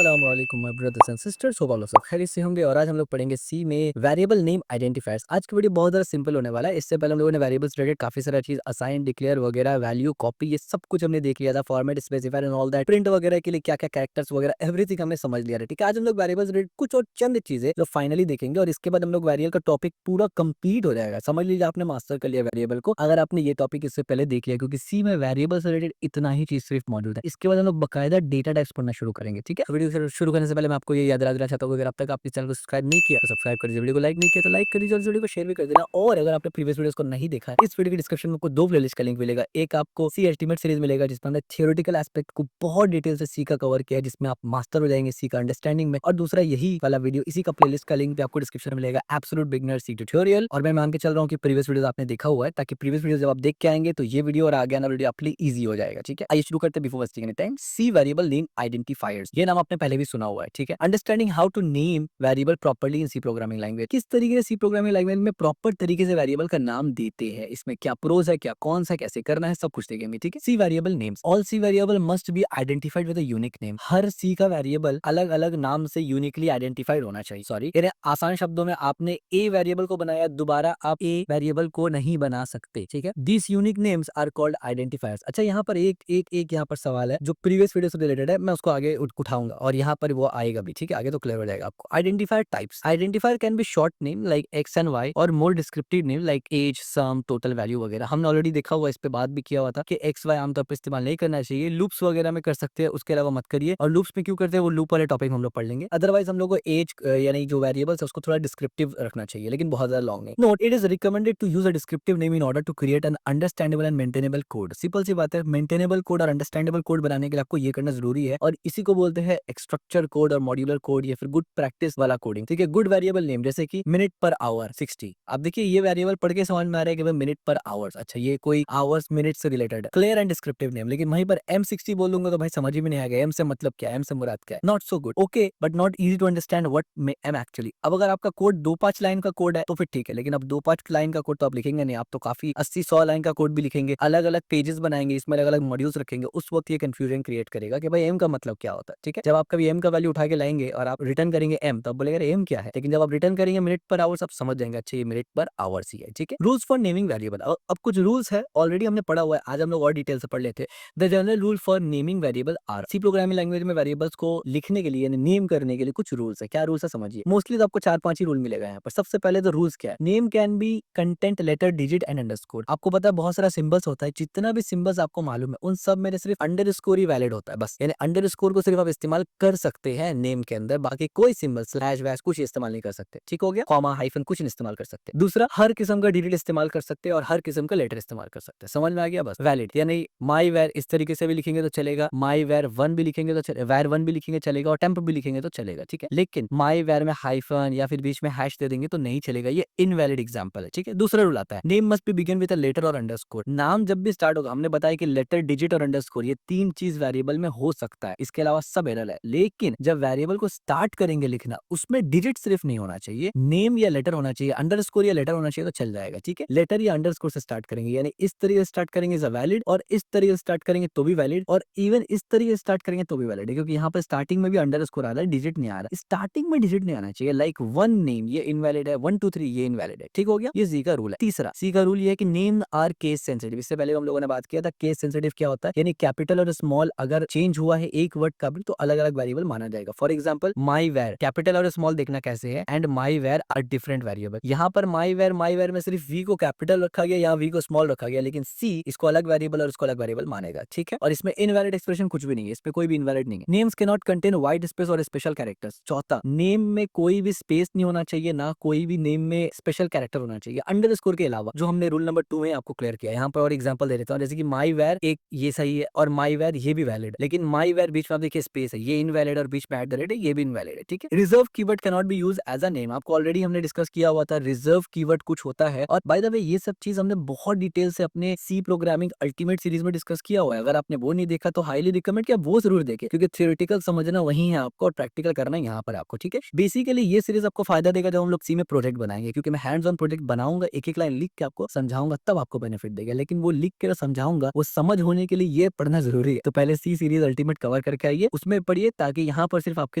अस्सलाम वालेकुम my brothers and sisters, hope आप लोग सब खैरियत से होंगे। और आज हम लोग पढ़ेंगे सी में वेरिएबल नेम आइडेंटिफायर्स। आज की वीडियो बहुत ज़्यादा सिंपल होने वाला है। इससे पहले हम लोगों ने वेरिएबल्स रिलेटेड काफ़ी सारा चीज़ असाइन, डिक्लेयर वगैरह, वैल्यू, कॉपी, ये सब कुछ हमने देख लिया था। Format, specifier and all that, print वगैरह के लिए क्या-क्या कैरेक्टर्स वगैरह एवरीथिंग हमने समझ लिया है। ठीक है, आज हम लोग वेरिएबल्स रिलेटेड कुछ और चंद चीज़ें जो फाइनली देखेंगे और इसके बाद हम लोग वेरिएबल का टॉपिक पूरा कंप्लीट हो जाएगा। समझ लीजिए आपने मास्टर कर लिया वेरिएबल को, अगर आपने ये टॉपिक इससे पहले देख लिया, क्योंकि सी में वेरिएबल से रिलेटेड इतना ही चीज़ सिर्फ मौजूद है। इसके बाद हम लोग बकायदा डेटा टाइप्स पढ़ना शुरू करेंगे। ठीक है, वीडियो शुरू करने से पहले मैं आपको ये याद दिला देना चाहता हूँ, अगर अब तक आपने चैनल को सब्सक्राइब नहीं किया तो सब्सक्राइब कर दीजिए, वीडियो को लाइक नहीं किया तो लाइक कर दीजिए और इस वीडियो को शेयर भी कर देना। और अगर आपने प्रीवियस वीडियोस को नहीं देखा है, इस वीडियो के डिस्क्रिप्शन में आपको दो प्लेलिस्ट का लिंक मिलेगा। एक आपको सी अल्टीमेट सीरीज मिलेगा जिसमें हमने थियोरेटिकल एस्पेक्ट को बहुत डिटेल से सी का कवर किया है, जिसमें आप मास्टर हो जाएंगे सी का अंडरस्टैंडिंग में। और दूसरा यही वाला वीडियो, इसी का प्लेलिस्ट का लिंक भी आपको डिस्क्रिप्शन में मिलेगा, एब्सोल्यूट बिगिनर सी ट्यूटोरियल। और मैं मान के चल रहा हूँ कि प्रीवियस वीडियो आपने देखा हुआ है, ताकि प्रीवियस वीडियो जब आप देख के आएंगे तो ये वीडियो और आगे आना वीडियो आपके लिए ईजी हो जाएगा। ठीक है, आइए शुरू करते हैं before wasting any time. C variable name identifiers, ये नाम आपने पहले भी सुना हुआ है। ठीक है, understanding how to name variable properly in C programming language, किस तरीके से सी प्रोग्रामिंग लैंग्वेज में प्रॉपर तरीके से वेरिएबल का नाम देते हैं, इसमें क्या प्रोज है, क्या कॉन्स है, कैसे करना है, सब कुछ देखेंगे। ठीक है, C variable names, all C variable must be identified with a unique name. हर सी का वेरिएबल अलग अलग नाम से यूनिकली आइडेंटिफाइड होना चाहिए। सॉरी, आसान शब्दों में, आपने ए वेरिएबल को बनाया, दोबारा आप ए वेरिएबल को नहीं बना सकते। ठीक है, this unique names are called identifiers. अच्छा, यहाँ पर एक यहाँ पर सवाल है जो प्रीवियस वीडियो से रिलेटेड है, मैं उसको आगे उठाऊंगा और यहाँ पर वो आएगा भी। ठीक है, आगे तो क्लियर हो जाएगा आपको। Identifier types, identifier can be short name like X and Y और more descriptive name like age, sum, total value वगैरह। हमने ऑलरेडी देखा हुआ, इस पे बात भी किया हुआ था कि एक्स वाई आमतौर पर इस्तेमाल नहीं करना चाहिए, लूप्स वगैरह में कर सकते हैं, उसके अलावा मत करिए। और लूप्स में क्यों करते हैं वो लूप वाले टॉपिक हम लोग पढ़ लेंगे। अदरवाइज हम लोग को एज यानी जो वेरिएबल्स है उसको थोड़ा डिस्क्रिप्टिव रखना चाहिए, लेकिन बहुत ज्यादा लॉन्ग नहीं। Note, it is recommended to use a descriptive name in order to create an understandable and maintainable code. Simple सी बात है, मेंटेनेबल कोड और अंडरस्टैंडेबल कोड बनाने के लिए आपको ये करना जरूरी है, और इसी को बोलते हैं स्ट्रक्चर कोड और मॉड्यूलर कोड, या फिर गुड प्रैक्टिस वाला कोडिंग। ठीक है, गुड वेरिएबल नेम जैसे कि मिनट पर आवर 60। अब देखिए, ये वेरिएबल पढ़ के समझ में आ रहा है कि भाई मिनट पर आवर्स, अच्छा ये कोई आवर्स मिनट से रिलेटेड है, क्लियर एंड डिस्क्रिप्टिव नेम। लेकिन वहीं पर M60 बोल दूंगा तो भाई समझ ही में नहीं आएगा एम से मतलब क्या है, एम से मुराद क्या है। Not so good, okay, but not easy to understand what am actually. अब अगर आपका कोड 2-5 लाइन का कोड है तो फिर ठीक है, लेकिन अब 2-5 लाइन का कोड तो आप लिखेंगे नहीं, आप तो काफी 80-100 लाइन का कोड भी लिखेंगे, अलग अलग पेजेस बनाएंगे, इसमें अलग अलग मॉड्यूल्स रखेंगे। उस वक्त ये कंफ्यूजन क्रिएट करेगा कि भाई एम का मतलब क्या होता है। ठीक है, जब आप कभी एम का वैल्यू उठा के लाएंगे और आप रिटर्न करेंगे एम, तब बोलेगा एम क्या है, लेकिन जब आप रिटर्न करेंगे मिनट पर आवर्स, आप समझ जाएंगे अच्छा ये मिनट पर आवर्स ही है। ठीक है, रूल्स फॉर नेमिंग वेरिएबल, अब कुछ रूल्स है, ऑलरेडी हमने पढ़ा हुआ है, आज हम लोग और डिटेल से पढ़ लेते हैं। The general rule for naming variable are, C programming language में वेरिएबल्स को लिखने के लिए, नेम करने के लिए कुछ रूल्स है। क्या रूल्स है समझिए, मोस्टली तो आपको 4-5 ही रूल मिलेगा यहाँ पर। सबसे पहले तो रूल्स क्या है, name can be content, letter, digit and underscore. आपको पता है बहुत सारा सिंबल्स होता है, जितना भी सिंबल्स आपको मालूम है उन सब में सिर्फ अंडरस्कोर ही वैलिड होता है बस, यानी अंडरस्कोर को सिर्फ आप इस्तेमाल कर सकते हैं नेम के अंदर, बाकी कोई सिंबल स्लैश वैश कुछ इस्तेमाल नहीं कर सकते। ठीक हो गया, कॉमा हाइफन कुछ नहीं इस्तेमाल कर सकते। दूसरा, हर किस्म का डिजिट इस्तेमाल कर सकते हैं और हर किस्म का लेटर इस्तेमाल कर सकते हैं। समझ में आ गया, बस वैलिड, यानी माई वेर इस तरीके से भी लिखेंगे तो चलेगा, माई वेर वन भी लिखेंगे तो चलेगा, वेर वन भी लिखेंगे चलेगा, और टेम्प भी लिखेंगे तो चलेगा। ठीक है, लेकिन माई वेर में हाइफन या फिर बीच में हैश दे देंगे तो नहीं चलेगा, ये इनवैलिड एग्जांपल है। ठीक है, दूसरा रूल आता है, name must be begin with a letter और अंडरस्कोर। नाम जब भी स्टार्ट होगा, हमने बताया कि लेटर, डिजिट और अंडरस्कोर ये तीन चीज वेरिएबल में हो सकता है, इसके अलावा सब एरर है। लेकिन जब वेरिएबल को स्टार्ट करेंगे लिखना, उसमें डिजिट सिर्फ नहीं होना चाहिए, नेम या लेटर होना चाहिए, अंडरस्कोर या लेटर होना चाहिए तो चल जाएगा। ठीक है, लेटर या अंडरस्कोर से स्टार्ट करेंगे, यानी इस तरीके से स्टार्ट करेंगे इज वैलिड, और इस तरीके से स्टार्ट करेंगे तो भी वैलिड, और इवन इस तरीके से स्टार्ट करेंगे तो भी वैलिड है, क्योंकि यहाँ पर स्टार्टिंग में भी अंडरस्कोर आ रहा है, डिजिट नहीं आ रहा। स्टार्टिंग में डिजिट नहीं आना चाहिए, लाइक वन नेम ये इनवैलिड है, 1 2 3 ये इनवैलिड है। ठीक हो गया, ये सी का रूल है। तीसरा, सी का रूल ये है कि नेम आर केस सेंसिटिव। इससे पहले हम लोगों ने बात किया था केस सेंसिटिव क्या होता है, यानी कैपिटल और स्मॉल अगर चेंज हुआ है एक वर्ड का भी तो अलग अलग वेरिएबल माना जाएगा। For example, my var, capital और स्मॉल देखना कैसे है, and my var are different variable. यहाँ पर माई वेर में सिर्फ वी को कैपिटल रखा गया, यहाँ वी को स्मॉल रखा गया, लेकिन सी इसको अलग वेरिएबल और इसको अलग वेरिएबल मानेगा। ठीक है, और इसमें इनवैलिड एक्सप्रेशन कुछ भी नहीं है, इसमें कोई भी इनवैलिड नहीं है। नेम्स के नॉट कंटेन वाइट स्पेस और स्पेशल कैरेक्टर्स। चौथा, नेम में कोई भी स्पेस नहीं होना चाहिए, ना कोई भी नेम में स्पेशल कैरेक्टर होना चाहिए अंडरस्कोर के अलावा, जो हमने रूल नंबर 2 में आपको क्लियर किया। यहाँ पर और एग्जांपल दे देता हूँ, जैसे कि माई वेर एक ये सही है और माई वेर ये भी वैलिड, लेकिन माई वेर बीच में आप देखिए स्पेस है, ये इनवैलिड, और बीच में एट द रेट है, ये भी इनवैलिड है। ठीक है, reserve keyword can not be use as a name. आपको ऑलरेडी हमने डिस्कस किया हुआ था, रिजर्व कीवर्ड कुछ होता है, और बाय द वे ये सब चीज हमने बहुत डिटेल से अपने सी प्रोग्रामिंग अल्टीमेट सीरीज में डिस्कस किया हुआ है। अगर आपने वो नहीं देखा तो हाईली रिकमेंड कि आप वो जरूर देखें, क्योंकि थियोरेटिकल समझना वही है आपको और प्रैक्टिकल करना यहाँ पर आपको। ठीक है, बेसिकली ये सीरीज आपको फायदा देगा जब हम लोग सी में प्रोजेक्ट बनाएंगे, क्योंकि मैं हैंड्स ऑन प्रोजेक्ट बनाऊंगा, एक एक लाइन लिख के आपको समझाऊंगा, तब आपको बेनिफिट देगा। लेकिन वो लिख के समझाऊंगा, वो समझ होने के लिए ये पढ़ना जरूरी है। तो पहले सी सीरीज अल्टीमेट कवर करके आइए, उसमें पढ़िए इसलिए ताकि यहाँ पर सिर्फ आपके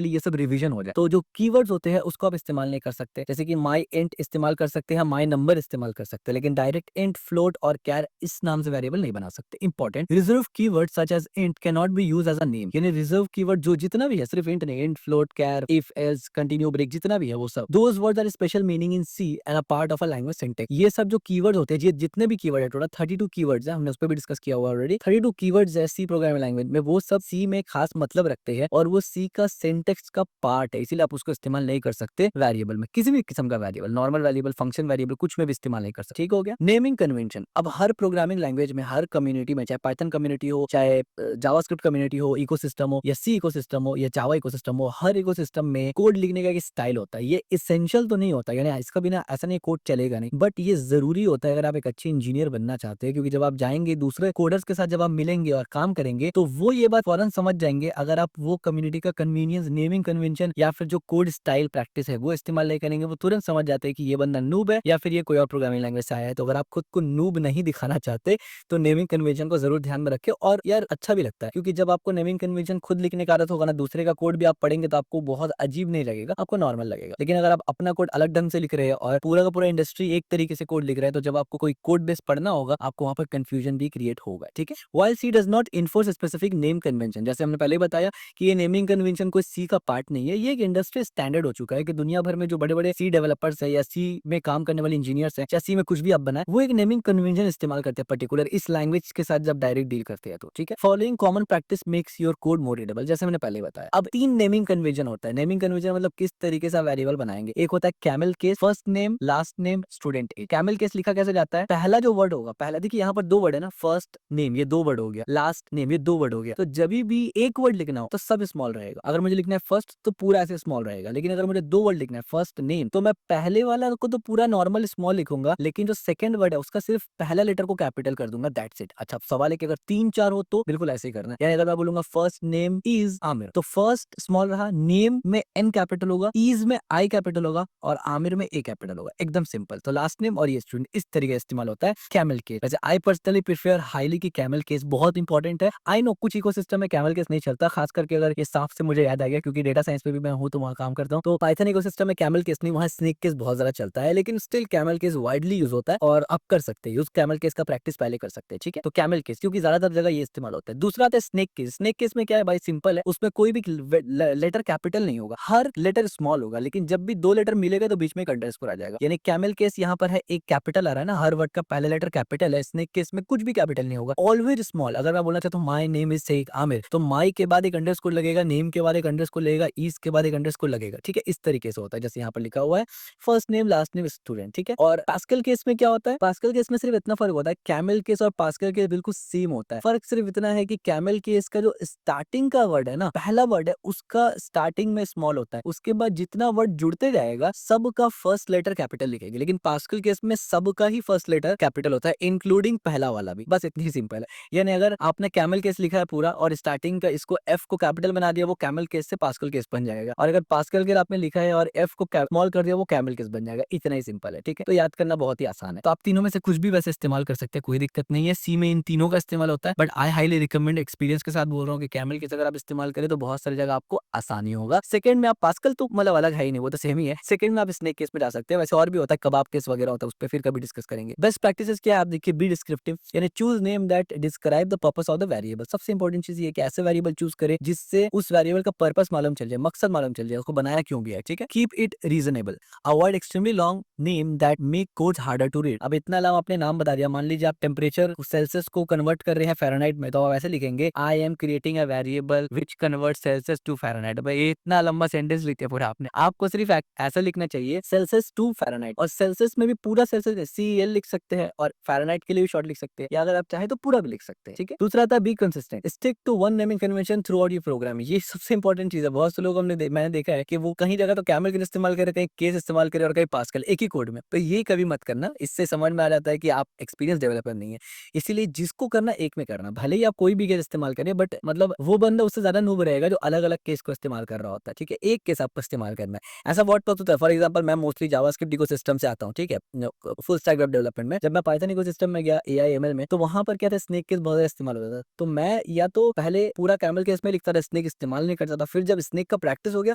लिए ये सब रिवीजन हो जाए। तो जो कीवर्ड्स होते हैं उसको आप इस्तेमाल नहीं कर सकते, जैसे कि माई इंट इस्तेमाल कर सकते हैं, माई नंबर इस्तेमाल कर सकते हैं, लेकिन डायरेक्ट इंट, फ्लोट और कैर इस नाम से वेरिएबल नहीं बना सकते। Important, reserve keyword such as int can not be use as a name, यानी रिजर्व कीवर्ड जो जितना भी है, सिर्फ इंट नहीं, int, float, char, if, else, continue, break, जितना भी है वो सब, those words are special meaning in C and a part of a language syntax. ये सब जो कीवर्ड होते हैं, जितने भी कीवर्ड है, टोटल 32 कीवर्ड्स है, हमने उस पर भी डिस्कस किया हुआ ऑलरेडी। 32 कीवर्ड्स है सी प्रोग्रामिंग लैंग्वेज में, वो सब सी में खास मतलब रखते हैं और वो सी का सिंटेक्स का पार्ट है, इसीलिए आप उसको इस्तेमाल नहीं कर सकते वेरिएबल में, किसी भी किस्म का variable, normal variable, function variable, कुछ में भी इस्तेमाल नहीं कर सकते। ठीक हो गया। नेमिंग कन्वेंशन, अब हर प्रोग्रामिंग लैंग्वेज में, हर कम्युनिटी में, चाहे पाइथन कम्युनिटी हो, चाहे जावास्क्रिप्ट कम्युनिटी हो, इकोसिस्टम हो, या सी इकोसिस्टम हो, या जावा इकोसिस्टम हो, हर इकोसिस्टम में कोड लिखने का एक स्टाइल होता है। ये एसेंशियल तो नहीं होता, यानी इसका बिना ऐसा नहीं कोड चलेगा नहीं, बट ये जरूरी होता है अगर आप एक अच्छे इंजीनियर बनना चाहते हैं, क्योंकि जब आप जाएंगे दूसरे कोडर्स के साथ, जब आप मिलेंगे और काम करेंगे, तो वो ये बात फौरन समझ जाएंगे अगर आप वो कम्युनिटी का कन्वीनियंस, नेमिंग कन्वेंशन या फिर जो कोड स्टाइल प्रैक्टिस है वो इस्तेमाल नहीं करेंगे, वो तुरंत समझ जाते हैं कि ये बंदा नूब है या फिर ये कोई और प्रोग्रामिंग लैंग्वेज से आया है। तो अगर आप खुद को नूब नहीं दिखाना चाहते तो नेमिंग कन्वेंशन को जरूर ध्यान में रखें। और यार अच्छा भी लगता है, क्योंकि जब आपको नेमिंग कन्वेंशन खुद लिखने का आदत होगा ना, दूसरे का कोड भी आप पढ़ेंगे तो आपको बहुत अजीब नहीं लगेगा, आपको नॉर्मल लगेगा। लेकिन अगर आप अपना कोड अलग ढंग से लिख रहे हैं और पूरा का पूरा इंडस्ट्री एक तरीके से कोड लिख रहा है, तो जब आपको कोई कोड बेस पढ़ना होगा, आपको वहां पर कंफ्यूजन भी क्रिएट होगा। ठीक है। While C does not enforce specific name convention, जैसे हमने पहले बताया कि ये नेमिंग कन्वेंशन कोई सी का पार्ट नहीं है, ये एक इंडस्ट्री स्टैंडर्ड हो चुका है कि दुनिया भर में जो बड़े बड़े सी डेवलपर्स है या सी में काम करने वाले इंजीनियर्स हैं, या सी में कुछ भी आप बनाए, वो एक नेमिंग कन्वेंशन इस्तेमाल करते हैं पर्टिकुलर इस लैंग्वेज के साथ जब डायरेक्ट डील करते हैं। तो ठीक है। Following common practice makes your code more readable, जैसे मैंने पहले बताया। अब 3 नेमिंग कन्वेंशन होता है। नेमिंग कन्वेंशन मतलब किस तरीके से वेरिएबल बनाएंगे। एक होता है camel case, first name, last name, student age. Camel case लिखा कैसे जाता है, पहला जो वर्ड होगा, पहला देखिए यहाँ पर 2 वर्ड है ना, फर्स्ट नेम ये 2 वर्ड हो गया, लास्ट नेम ये 2 वर्ड हो गया, तो जब भी एक वर्ड लिखना हो तो सब स्मॉल रहेगा। अगर मुझे लिखना है फर्स्ट तो पूरा ऐसे स्मॉल रहेगा, लेकिन अगर मुझे 2 वर्ड लिखना है फर्स्ट नेम, तो मैं पहले वाला को तो पूरा नॉर्मल स्मॉल लिखूंगा, लेकिन जो सेकंड वर्ड है उसका सिर्फ पहला लेटर को कैपिटल कर दूंगा, दैट्स इट। अच्छा, सवाल है कि अगर 3-4 हो तो बिल्कुल ऐसे ही करना है। यानी अगर मैं बोलूंगा फर्स्ट नेम इज आमिर, तो फर्स्ट स्मॉल रहा, नेम में एन कैपिटल होगा, इज में आई कैपिटल होगा और आमिर में ए कैपिटल होगा, एकदम सिंपल। तो लास्ट नेम और ये स्टूडेंट, इस तरीके से इस्तेमाल होता है कैमल केस। वैसे आई पर्सनली प्रेफर हाईली की कैमल केस बहुत इंपॉर्टेंट है। आई नो कुछ इकोसिस्टम में कैमल केस नहीं चलता, खास करके अगर ये साफ से मुझे याद आ गया क्योंकि डेटा साइंस पे भी मैं हूं तो वहां काम करता हूं, तो पाइथन इकोसिस्टम में कैमल केस नहीं, वहां स्नेक केस बहुत ज्यादा चलता है, लेकिन still camel case widely use होता है और आप कर सकते हैं यूज, कैमल केस का प्रैक्टिस पहले कर सकते हैं। ठीक है। तो कैमल केस क्योंकि ज्यादातर जगह ये इस्तेमाल होता है। दूसरा आता है स्नेक केस। स्नेक केस में क्या है भाई, सिंपल है, उसमें कोई भी लेटर कैपिटल नहीं होगा, हर लेटर स्मॉल होगा, लेकिन जब भी 2 लेटर मिलेगा तो बीच में एक अंडरस्कोर आ जाएगा। यानी कैमल केस यहाँ पर है, एक कैपिटल आ रहा है ना, हर वर्ड का पहला लेटर कैपिटल है। स्नेक केस में कुछ भी कैपिटल नहीं होगा, ऑलवेज स्मॉल। अगर मैं बोलना चाहता हूँ my name is Sheikh Aamir, तो माई के बाद एक अंडरस्कोर लगेगा, नेम के बाद एक अंडरस्कोर लगेगा, इज के बाद एक अंडरस्कोर लगेगा। ठीक है। इस तरीके से होता है जैसे यहाँ पर लिखा हुआ है first name last name student. ठीक है। और पास्कल केस में क्या होता है, पास्कल केस में सिर्फ इतना फर्क होता है, कैमल केस और पास्कल केस बिल्कुल सेम होता है। फर्क सिर्फ इतना है कि कैमल केस का जो स्टार्टिंग का वर्ड है ना, पहला वर्ड है, उसका स्टार्टिंग में स्मॉल होता है, उसके बाद जितना वर्ड जुड़ते जाएगा सब का फर्स्ट लेटर कैपिटल लिखेगी। लेकिन पास्कल केस में सब का ही फर्स्ट लेटर कैपिटल होता है, इंक्लूडिंग पहला वाला भी। बस इतनी ही सिंपल है। यानी अगर आपने कैमल केस लिखा है पूरा और स्टार्टिंग का इसको एफ को कैपिटल बना दिया, वो कैमल केस से पास्कल केस बन जाएगा, और अगर पास्कल केस आपने लिखा है और एफ को स्मॉल कर दिया, वो कैमल केस बन जाएगा। इतना ही सिंपल है। ठीक है। तो याद करना बहुत ही आसान है। तो आप तीनों में से कुछ भी वैसे इस्तेमाल कर सकते हैं, कोई दिक्कत नहीं है। सी में इन तीनों का इस्तेमाल होता है, but I highly recommend, experience के साथ बोल रहा हूँ कि कैमल केस अगर आप इस्तेमाल करें तो बहुत सारी जगह आपको आसानी होगा। सेकंड में आप पास्कल तो मतलब अलग है ही नहीं, वो तो सेम ही है। सेकंड में आप स्नेक केस में जा सकते हैं। वैसे और भी होता है, कबाब केस वगैरह होता है, उस पर फिर कभी डिस्कस करेंगे। बेस्ट प्रैक्टिसेस क्या है आप देखिए, बी डिस्क्रिप्टिव, यानी choose name that describe the purpose of the variable. सबसे इंपॉर्टेंट चीज ये कि ऐसे वेरिएबल चूज करें जिससे उस वेरिएबल का पर्पस मालूम चल जाए, मकसद मालूम चल जाए, उसको बनाया क्यों गया है। ठीक है। Keep it reasonable, avoid extremely long name that make code harder to read. अब इतना लंबा आपने नाम बता दिया, मान लीजिए आप टेम्परेचर सेल्सियस को कन्वर्ट कर रहे हैं फ़ारेनहाइट में, तो आप ऐसे लिखेंगे I am creating a variable which convert Celsius to Fahrenheit. भाई इतना लंबा सेंटेंस लिख दिया पूरा आपने। आपको सिर्फ ऐसा लिखना चाहिए सेल्सियस टू फ़ारेनहाइट, और सेल्सियस में भी पूरा सेल्सियस CL लिख सकते हैं, और फ़ारेनहाइट के लिए भी शॉर्ट लिख सकते हैं, या अगर आप चाहे तो पूरा भी लिख सकते हैं। ठीक है। दूसरा था be consistent, stick to one naming convention throughout your program. ये सबसे इंपॉर्टेंट चीज है। बहुत से लोग मैंने देखा है कि वो कहीं जगह तो कैमल केस इस्तेमाल करे, कहीं केस इस्तेमाल करे और कहीं पास्कल, एक ही कोड में। तो ये कभी मत करना, इससे समझ में आ जाता है कि आप एक्सपीरियंस डेवलपर नहीं है। इसीलिए जिसको करना एक में करना, भले ही आप कोई भी केस इस्तेमाल करें, बट मतलब वो बंदा उससे ज्यादा नूब रहेगा जो अलग अलग केस को इस्तेमाल कर रहा होता है। ठीक है। एक केस आपको इस्तेमाल करना है। ऐसा बहुत होता है, फॉर एग्जाम्पल मैं मोस्टली जावास्क्रिप्ट इकोसिस्टम से आता हूँ। ठीक है। फुल स्टैक वेब डेवलपमेंट में जब मैं पाइथन इकोसिस्टम में गया, AI ML में, तो वहां पर क्या था, स्नेक केस बहुत ज्यादा इस्तेमाल होता था। तो मैं या तो पहले पूरा कैमल केस में लिखता था स्नेक इस्तेमाल नहीं करता था, फिर जब स्नेक का प्रैक्टिस हो गया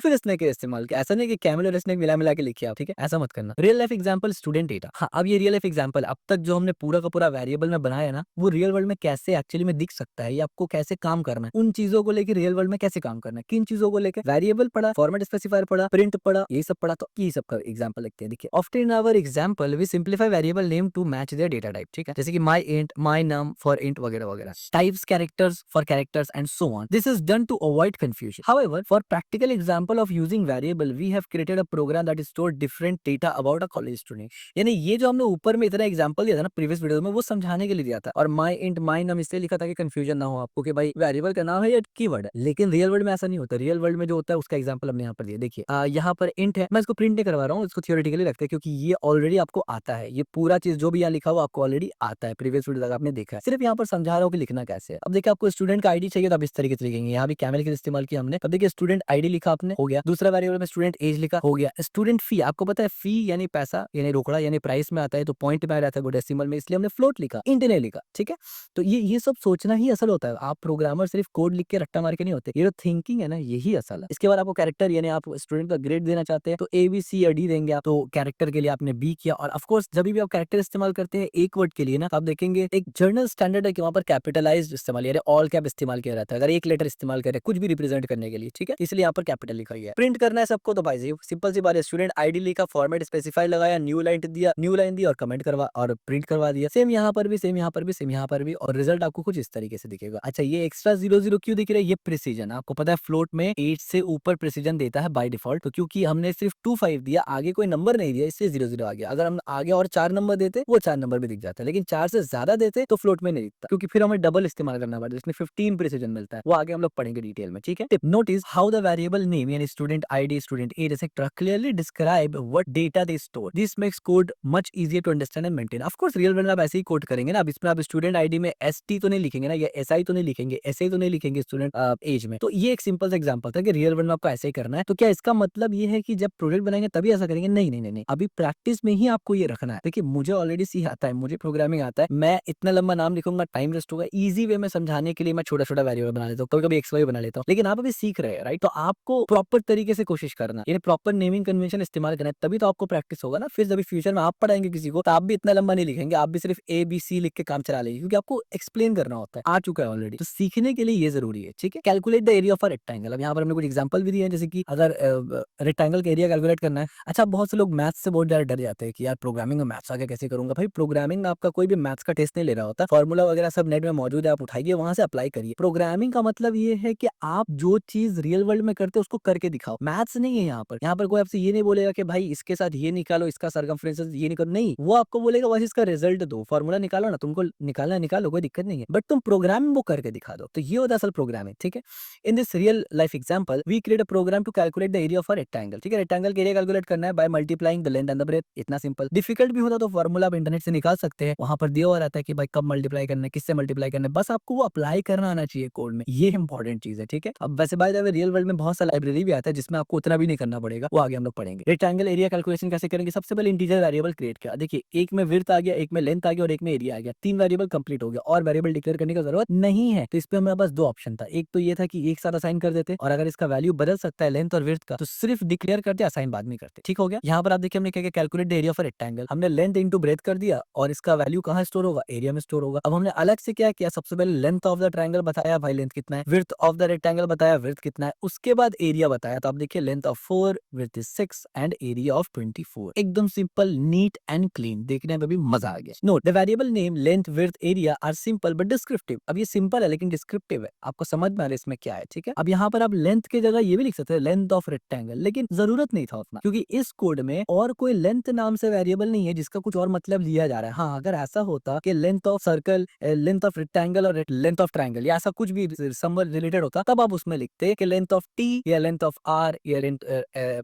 फिर स्नेक का इस्तेमाल किया। ऐसा नहीं कि कैमल और स्नेक मिला के लिखिए आप, ठीक है? ऐसा मत करना। Real life example student data. हाँ, अब ये रियल लाइफ एग्जांपल अब तक जो हमने पूरा का पूरा वेरिएबल में बनाया है ना, वो रियल वर्ल्ड में कैसे एक्चुअली में दिख सकता है, ये आपको कैसे काम करना है, उन चीजों को लेके रियल वर्ल्ड में कैसे काम करना है, किन चीजों को लेके वेरिएबल पढ़ा, फॉर्मेट स्पेसिफायर पढ़ा, प्रिंट पढ़ा, ये सब पढ़ा, तो ये सब का एग्जांपल लिखते हैं। देखिए, often in our example we simplify variable name to match their data type, ठीक है? जैसे कि my int, my num for int वगैरह वगैरह, types characters for characters and so on. This is done to avoid confusion. However, for practical example of using variable we have created a program that store different data about a college student. यानी ये जो हमने ऊपर में इतना example दिया था ना प्रीवियस वीडियो में, वो समझाने के लिए दिया था। और माय इंट माय नम इसलिए लिखा था कि कंफ्यूजन ना हो आपको कि भाई वेरिएबल का नाम है या कीवर्ड है। लेकिन रियल वर्ल्ड में ऐसा नहीं होता। रियल वर्ल्ड में जो होता है उसका एग्जांपल हमने यहाँ पर दिया। देखिए, यहाँ पर इंट है, मैं इसको प्रिंट नहीं करवा रहा हूँ, इसको थियोरेटिकली रखते हैं क्योंकि ये ऑलरेडी आपको आता है। ये पूरा चीज जो भी यहाँ लिखा हुआ आपको ऑलरेडी आता है, प्रीवियस वीडियो तक आपने देखा है। सिर्फ यहाँ पर समझा रहा हूँ कि लिखना कैसे है। अब देखिए, आपको स्टूडेंट का आईडी चाहिए तो आप इस तरीके से लिखेंगे। यहाँ भी कैमल के इस्तेमाल किया हमने। अब देखिए, स्टूडेंट आईडी लिखा आपने, हो गया। दूसरा वेरिएबल में स्टूडेंट एज लिखा, हो गया। स्टूडेंट फी, आपको पता है फी यानी पैसा यानी रोकड़ा यानी प्राइस में आता है, तो पॉइंट में आ जाता है डेसिमल में, इसलिए हमने फ्लोट लिखा, इंट नहीं लिखा, ठीक है? तो ये सब सोचना ही असल होता है। आप प्रोग्रामर सिर्फ कोड लिख के रट्टा मार के नहीं होते। ये जो थिंकिंग है ना, यही असल है। इसके बाद आपको कैरेक्टर यानी आप स्टूडेंट का ग्रेड देना चाहते हैं तो ए बी सी या डी देंगे आप। तो कैरेक्टर के लिए आपने बी किया। और ऑफ कोर्स जब भी आप कैरेक्टर इस्तेमाल करते हैं एक वर्ड के लिए ना, आप देखेंगे एक जर्नल स्टैंडर्ड है कि वहां पर कैपिटलाइज्ड इस्तेमाल यानी ऑल कैप इस्तेमाल किया जाता है अगर एक लेटर इस्तेमाल करें कुछ भी रिप्रेजेंट करने के लिए, ठीक है? इसलिए यहाँ पर कैपिटल लिखा गया है। प्रिंट करना है सबको, तो भाई सिंपल सी बात है, स्टूडेंट आईडी लिखा, फॉर्मेट स्पेसिफाई लगाया, न्यू लाइन दिया, और कमेंट करवा और प्रिंट करवा दिया। सेम यहाँ पर भी, सेम यहाँ पर भी, सेम यहाँ पर भी, और रिजल्ट आपको कुछ इस तरीके से दिखेगा। अच्छा, ये एक्स्ट्रा 00 क्यों दिख रहा है? ये प्रिसीजन, आपको पता है फ्लोट में 8 से ऊपर प्रिसीजन देता है बाय डिफॉल्ट। तो क्योंकि हमने सिर्फ 25 दिया, आगे कोई नंबर नहीं दिया, इससे 00 आ गया। अगर हम आगे और 4 नंबर देते, वो 4 नंबर भी दिख जाता है, लेकिन 4 से ज्यादा देते तो फ्लोट में नहीं दिखता, क्योंकि फिर हमें डबल इस्तेमाल करना पड़ता है, जिसमें 15 प्रिसीजन मिलता है। वो आगे हम लोग पढ़ेंगे डिटेल में, ठीक है? Tip, notice how the variable name यानी student ID, student age etcetera clearly describe what data they store. This makes code much easier to understand and maintain. Of course real world में आप ऐसे ही code करेंगे ना। अब इसमें आप student ID में एसटी तो नहीं लिखेंगे ना, या एसआई तो नहीं लिखेंगे, एसआई तो नहीं लिखेंगे स्टूडेंट एज में। तो ये एक सिंपल सा एग्जांपल था कि रियल वर्ल्ड में आपको ऐसे ही करना है। तो क्या इसका मतलब ये है कि जब प्रोजेक्ट बनाएंगे तभी ऐसा करेंगे? नहीं नहीं नहीं नहीं, अभी प्रैक्टिस में ही आपको ये रखना है। देखिए, मुझे ऑलरेडी सी आता है, मुझे प्रोग्रामिंग आता है, मैं इतना लंबा नाम लिखूंगा, टाइम वेस्ट होगा। इजी वे में समझाने के लिए मैं छोटा छोटा वेरिएबल बना लेता हूँ, कभी कभी एक्स वाई बना लेता हूँ। लेकिन आप अभी सीख रहे हैं, राइट? तो आपको प्रॉपर तरीके से कोशिश करना, यानी प्रॉपर नेमिंग कन्वेंशन इस्तेमाल करना है, तभी तो आपको प्रैक्टिस होगा ना। फिर जब फ्यूचर में आप पढ़ाएंगे किसी को, तो आप भी इतना लंबा नहीं लिखेंगे, आप भी सिर्फ ए बी सी लिख के काम चला लेंगे, क्योंकि आपको एक्सप्लेन करना होता है, आ चुका है ऑलरेडी। तो सीखने के लिए ये जरूरी है, ठीक है? Calculate the area of a rectangle. अब यहाँ पर हमने कुछ एग्जांपल भी दिए हैं, जैसे कि अगर रेक्टेंगल का एरिया कैलकुलेट करना है। अच्छा, बहुत से लोग मैथ्स से बहुत ज्यादा डर जाते हैं कि यार प्रोग्रामिंग में मैथ्स आगे कैसे करूंगा। भाई, प्रोग्रामिंग में आपका कोई भी मैथ्स का टेस्ट नहीं ले रहा होता, फॉर्मूला वगैरह सब नेट में मौजूद है, आप उठाइए वहां से अप्लाई करिए। प्रोग्रामिंग का मतलब ये है कि आप जो चीज रियल वर्ल्ड में करते हो उसको करके दिखाओ। मैथ्स नहीं है यहाँ पर। यहाँ पर कोई आपसे ये नहीं बोलेगा कि भाई इसके साथ ये निकालो, इसका सर्कमफ्रेंस ये निकालो, नहीं। वो आपको बोलेगा बस इसका रिजल्ट दो, फॉर्मूला निकालो ना, तुमको निकालना है निकालो, कोई दिक्कत नहीं है, बट तुम प्रोग्रामिंग वो करके दिखा दो। तो ये होता है असल प्रोग्रामिंग, ठीक है? In this real life example we create a program to calculate the area of a rectangle, ठीक है? रेक्टेंगल का एरिया कैलकुलेट करना है by multiplying the length and the breadth. इतना सिंपल। डिफिकल्ट भी होता तो फॉर्मूला आप इंटरनेट से निकाल सकते हैं, वहां पर दिया हुआ रहता है कि भाई कब मल्टीप्लाई करना है, किससे मल्टीप्लाई करना है, बस आपको वो अप्लाई करना आना चाहिए कोड में। ये इंपॉर्टेंट चीज है, ठीक है? अब वैसे by the way real world में बहुत सा लाइब्रेरी भी आता है जिसमें आपको उतना भी नहीं करना पड़ेगा, वो आगे हम लोग पढ़ेंगे। रेक्टेंगल एरिया कैलकुलेशन कैसे करेंगे? सबसे पहले इंटीजर वेरिएबल क्रिएट किया। देखिए, एक में विड्थ आ गया, एक में लेंथ आ गया और एक में एरिया आ गया। 3 वेरिएबल कंप्लीट हो गया और वेरिएबल डिक्लेयर करने की जरूरत नहीं है। तो इस पे हमें बस 2 ऑप्शन था। एक तो ये था कि एक साथ असाइन कर देते, और अगर इसका वैल्यू बदल सकता है लेंथ और विड्थ का, तो सिर्फ डिक्लेयर करते, असाइन बाद में करते। ठीक हो गया? यहाँ पर आप देखिए हमने क्या किया, calculate the area of a rectangle. हमने लेंथ इनटू ब्रेथ कर दिया और इसका वैल्यू कहाँ स्टोर होगा? एरिया में स्टोर होगा। अब हमने अलग से क्या किया, सबसे पहले लेंथ ऑफ द ट्रायंगल बताया, भाई लेंथ कितना है, विड्थ ऑफ द रेक्टेंगल बताया, विड्थ कितना है, उसके बाद एरिया बताया। तो आप देखिए length of 4, width is 6 and area of 24। एकदम सिंपल, नीट एंड क्लीन, देखने में भी मजा आ गया। Note the variable name, length, width, area are simple but descriptive. अब ये सिंपल है लेकिन डिस्क्रिप्टिव है, आपको समझ में आ रहा है इसमें क्या है, ठीक है? अब यहाँ पर आप लेंथ की जगह ये भी लिख सकते हैं लेंथ ऑफ रेक्टेंगल, लेकिन जरूरत नहीं था उतना, क्योंकि इस कोड में और कोई लेंथ नाम से वेरिएबल नहीं है जिसका कुछ और मतलब लिया जा रहा है। हाँ, अगर ऐसा होता कि length of circle, length of rectangle और लेंथ ऑफ ट्रायंगल, या ऐसा कुछ भी समर रिलेटेड होता, तब आप उसमें लिखते कि लेंथ ऑफ टी या लेंथ ऑफ आर या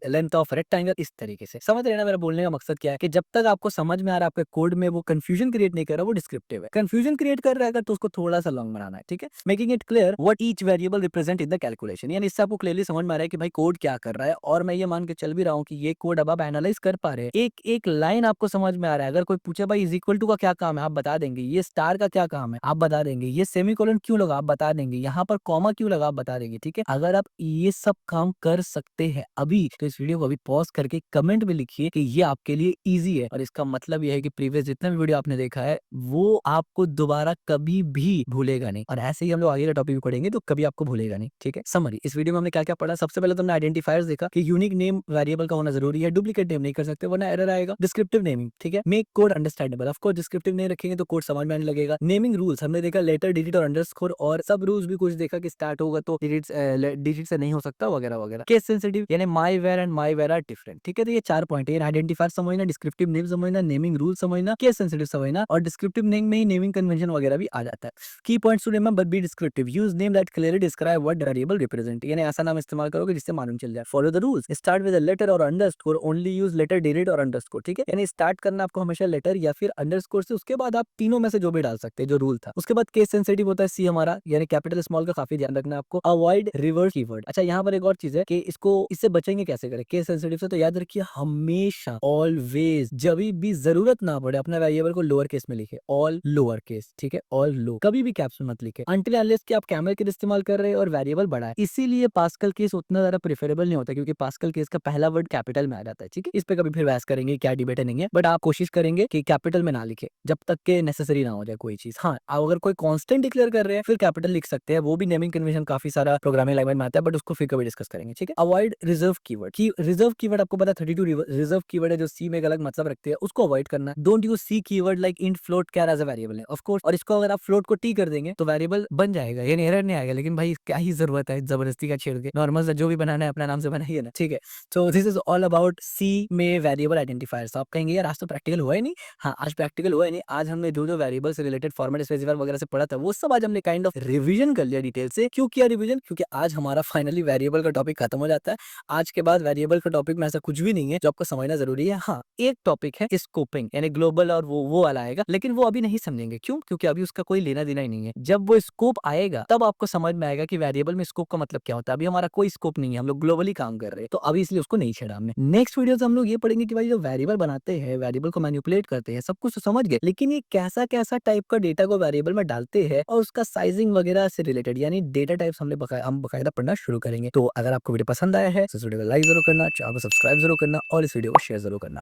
लेंथ ऑफ रेक्टेंगल। इस तरीके से समझ रहे ना मेरा बोलने का मकसद क्या है, कि जब तक आपको समझ में आ रहा है आपके कोड में वो कंफ्यूजन क्रिएट नहीं कर रहा, वो डिस्क्रिप्टिव है। कंफ्यूजन क्रिएट कर रहा है तो उसको थोड़ा सा लॉन्ग बनाना है, ठीक है? Making it clear what each variable represent in the calculation, यानी इससे आपको क्लियरली समझ में आ रहा है कि भाई कोड क्या कर रहा है। और मैं ये मान के चल भी रहा हूँ कि ये कोड अब आप एनालाइज कर पा रहे हैं, एक एक लाइन आपको समझ में आ रहा है। अगर कोई पूछे भाई इज इक्वल टू का क्या काम है, आप बता देंगे। ये स्टार का क्या काम है, आप बता देंगे। ये सेमीकोलन क्यों लगा, आप बता देंगे। यहाँ पर कॉमा क्यों लगा, आप बता देंगे, ठीक है। अगर आप ये सब काम कर सकते हैं अभी, तो इस वीडियो को अभी पॉज करके कमेंट में लिखिए कि ये आपके लिए ईजी है, और इसका मतलब ये है कि प्रीवियस जितना भी वीडियो आपने देखा है वो आपको दोबारा कभी भी भूलेगा नहीं, और ऐसे ही हम लोग आगे का टॉपिक भी पढ़ेंगे तो कभी आपको भूलेगा नहीं, ठीक है। समरी, इस वीडियो में हमने क्या क्या पढ़ा। सबसे पहले तो हमने आइडेंटिफायर्स देखा कि यूनिक नेम वेरिएबल का होना जरूरी है, डुप्लीकेट नेम नहीं कर सकते वरना एरर आएगा। डिस्क्रिप्टिव नेमिंग, ठीक है, make code understandable, of course descriptive नहीं रखेंगे तो कोड समझ में आने लगेगा। नेमिंग रूल्स हमने देखा, लेटर, डिजिट और अंडरस्कोर, और सब रूल्स भी कुछ देखा कि स्टार्ट होगा तो डिजिट से नहीं हो सकता वगैरह वगैरह। केस सेंसिटिव यानी my var and my var are different, ठीक है। तो ये 4 पॉइंट है, आइडेंटिफायर समझना, डिस्क्रिप्टिव नेम समझना, नेमिंग रूल समझना, केस सेंसिटिव समझना, और डिस्क्रिप्टिव नेम में ही नेमिंग कन्वेंशन वगैरह भी आ जाता है। Key points to remember, be descriptive, use name that clearly describe what variable represent, यानी ऐसा नाम इस्तेमाल करोगे जिससे मालूम चल जाए। Follow the rules, start with a letter और underscore, only use letter, digit or underscore, ठीक है। यानी स्टार्ट करना आपको हमेशा लेटर या फिर अंडरस्कोर से, उसके बाद आप तीनों में से जो भी डाल सकते हैं, जो रूल था। उसके बाद केस सेंसिटिव होता है सी हमारा, यानी कैपिटल स्मॉल का काफी ध्यान रखना आपको। अवॉइड रिवर्स कीवर्ड, अच्छा यहाँ पर एक और चीज है कि इसको इससे बचेंगे कैसे करें केस सेंसिटिव से, तो याद रखिए हमेशा ऑलवेज जब भी जरूरत ना पड़े अपना वेरिएबल को लोअर केस में लिखे, ऑल लोअर केस, ठीक है, ऑल लो, कभी भी कैप्स में मत लिखे अनटिल अनलेस कि आप कैमल के इस्तेमाल कर रहे हैं और वेरिएबल बड़ा है। इसीलिए पास्कल केस उतना ज्यादा प्रेफरेबल नहीं होता, क्योंकि पास्कल केस का पहला वर्ड कैपिटल में आ जाता है, ठीक है। इस पे कभी फिर बहस करेंगे, क्या डिबेट नहीं है, बट आप कोशिश करेंगे कि कैपिटल में ना लिखे जब तक के नेसेसरी ना हो जाए कोई चीज। हाँ, आप अगर कोई कांस्टेंट डिक्लेयर कर रहे हैं फिर कैपिटल लिख सकते हैं, वो भी नेमिंग कन्वेंशन काफी सारा प्रोग्रामिंग लैंग्वेज में आता है, बट उसको फिर कभी डिस्कस करेंगे, ठीक है। अवॉइड रिजर्व कीवर्ड, की रिजर्व कीवर्ड आपको पता है 32 रिजर्व कीवर्ड है जो सी में एक अलग मतलब रखते हैं, उसको अवॉइड करना। Don't use C keyword like int, float, char as a variable है ऑफ कोर्स, और इसको अगर आप फ्लोट को टी कर देंगे तो वेरिएबल बन जाएगा, यानी एरर नहीं आएगा, लेकिन भाई क्या ही जरूरत है जबरदस्ती का छेड़ के, नॉर्मल से जो भी बनाना है अपना नाम से बनाइए ना, ठीक है। So this is all about C में वेरिएबल आइडेंटिफायर्स। आप कहेंगे यार आज तो प्रैक्टिकल हुआ ही नहीं, हाँ आज प्रैक्टिकल हुआ ही नहीं, आज हमने जो जो वेरिएबल से रिलेटेड फॉर्मेट स्पेसिफायर वगैरह से पढ़ा था वो सब आज हमने काइंड ऑफ रिवीजन कर लिया डिटेल से। क्यों किया रिवीजन? क्योंकि आज हमारा फाइनली वेरिएबल का टॉपिक खत्म हो जाता है। आज के बाद वेरिएबल का टॉपिक में ऐसा कुछ भी नहीं है जो आपको समझना जरूरी है। हाँ, एक टॉपिक है स्कोपिंग, यानी ग्लोबल, और वो वाला आएगा, लेकिन वो अभी नहीं समझेंगे। क्यों? क्योंकि अभी उसका कोई लेना देना ही नहीं है। जब वो स्कोप आएगा तब आपको समझ में आएगा कि वेरिएबल में स्कोप का मतलब क्या होता है। अभी हमारा कोई स्कोप नहीं है, हम लोग ग्लोबली काम कर रहे हैं, तो अभी इसलिए उसको नहीं छेड़ा हमने। नेक्स्ट वीडियो से हम लोग ये पढ़ेंगे कि भाई जो वेरिएबल बनाते हैं, वेरिएबल को मैनिपुलेट करते हैं, सब कुछ तो समझ गए, लेकिन ये कैसा कैसा टाइप का डेटा को वेरिएबल में डालते हैं और उसका साइजिंग वगैरह से रिलेटेड, यानी डेटा टाइप्स हम बकायदा पढ़ना शुरू करेंगे। तो अगर आपको वीडियो पसंद आया है तो इस वीडियो को लाइक जरूर करना, चैनल को सब्सक्राइब जरूर करना और इस वीडियो को शेयर जरूर करना।